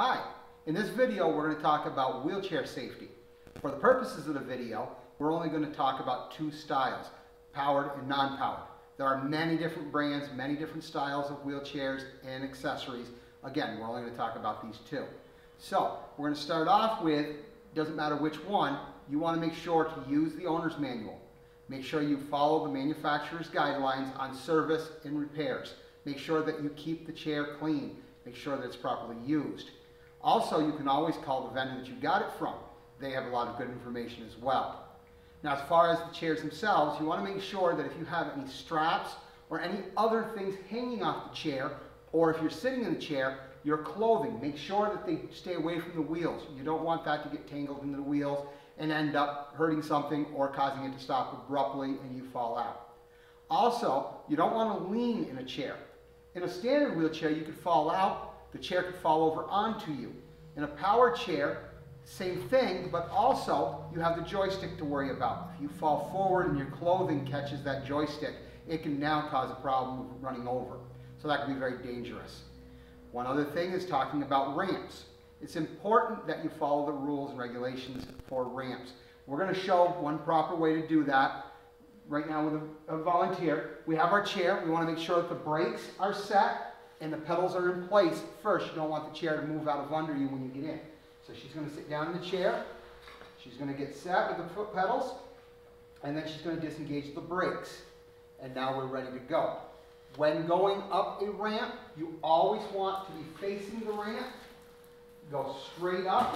Hi, in this video we're going to talk about wheelchair safety. For the purposes of the video, we're only going to talk about two styles, powered and non-powered. There are many different brands, many different styles of wheelchairs and accessories. Again, we're only going to talk about these two. So, we're going to start off with, doesn't matter which one, you want to make sure to use the owner's manual. Make sure you follow the manufacturer's guidelines on service and repairs. Make sure that you keep the chair clean. Make sure that it's properly used. Also, you can always call the vendor that you got it from. They have a lot of good information as well. Now, as far as the chairs themselves, you want to make sure that if you have any straps or any other things hanging off the chair, or if you're sitting in the chair, your clothing, make sure that they stay away from the wheels. You don't want that to get tangled into the wheels and end up hurting something or causing it to stop abruptly and you fall out. Also, you don't want to lean in a chair. In a standard wheelchair, you could fall out, the chair could fall over onto you. In a powered chair, same thing, but also you have the joystick to worry about. If you fall forward and your clothing catches that joystick, it can now cause a problem of running over. So that can be very dangerous. One other thing is talking about ramps. It's important that you follow the rules and regulations for ramps. We're going to show one proper way to do that right now with a volunteer. We have our chair. We want to make sure that the brakes are set and the pedals are in place first. You don't want the chair to move out of under you when you get in. So she's going to sit down in the chair. She's going to get set with the foot pedals, and then she's going to disengage the brakes. And now we're ready to go. When going up a ramp, you always want to be facing the ramp. Go straight up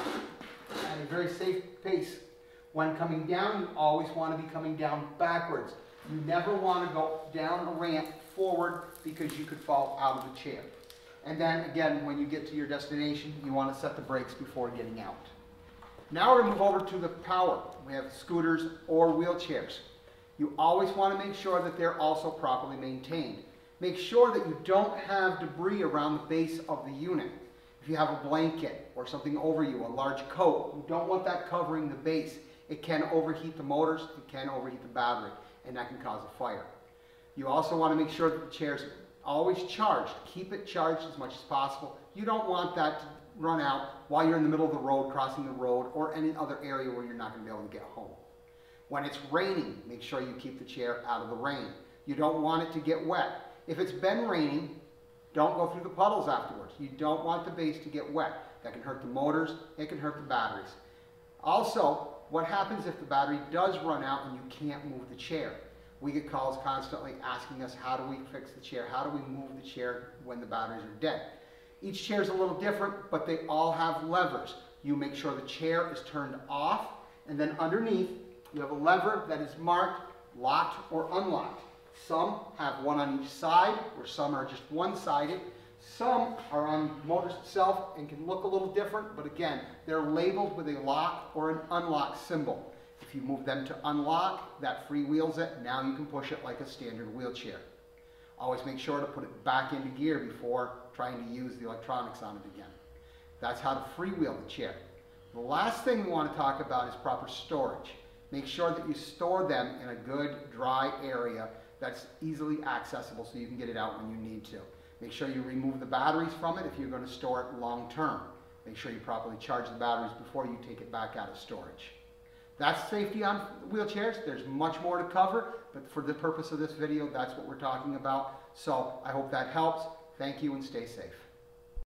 at a very safe pace. When coming down, you always want to be coming down backwards. You never want to go down a ramp forward because you could fall out of the chair. And then again, when you get to your destination, you want to set the brakes before getting out. Now we're going to move over to the power. We have scooters or wheelchairs. You always want to make sure that they're also properly maintained. Make sure that you don't have debris around the base of the unit. If you have a blanket or something over you, a large coat, you don't want that covering the base. It can overheat the motors, it can overheat the battery, and that can cause a fire. You also want to make sure that the chair is always charged. Keep it charged as much as possible. You don't want that to run out while you're in the middle of the road, crossing the road, or any other area where you're not going to be able to get home. When it's raining, make sure you keep the chair out of the rain. You don't want it to get wet. If it's been raining, don't go through the puddles afterwards. You don't want the base to get wet. That can hurt the motors, it can hurt the batteries. Also, what happens if the battery does run out and you can't move the chair? We get calls constantly asking us, how do we fix the chair? How do we move the chair when the batteries are dead? Each chair is a little different, but they all have levers. You make sure the chair is turned off, and then underneath, you have a lever that is marked locked or unlocked. Some have one on each side, or some are just one-sided. Some are on the motor itself and can look a little different, but again, they're labeled with a lock or an unlock symbol. If you move them to unlock, that freewheels it. Now you can push it like a standard wheelchair. Always make sure to put it back into gear before trying to use the electronics on it again. That's how to freewheel the chair. The last thing we want to talk about is proper storage. Make sure that you store them in a good, dry area that's easily accessible so you can get it out when you need to. Make sure you remove the batteries from it if you're going to store it long term. Make sure you properly charge the batteries before you take it back out of storage. That's safety on wheelchairs. There's much more to cover, but for the purpose of this video, that's what we're talking about. So I hope that helps. Thank you and stay safe.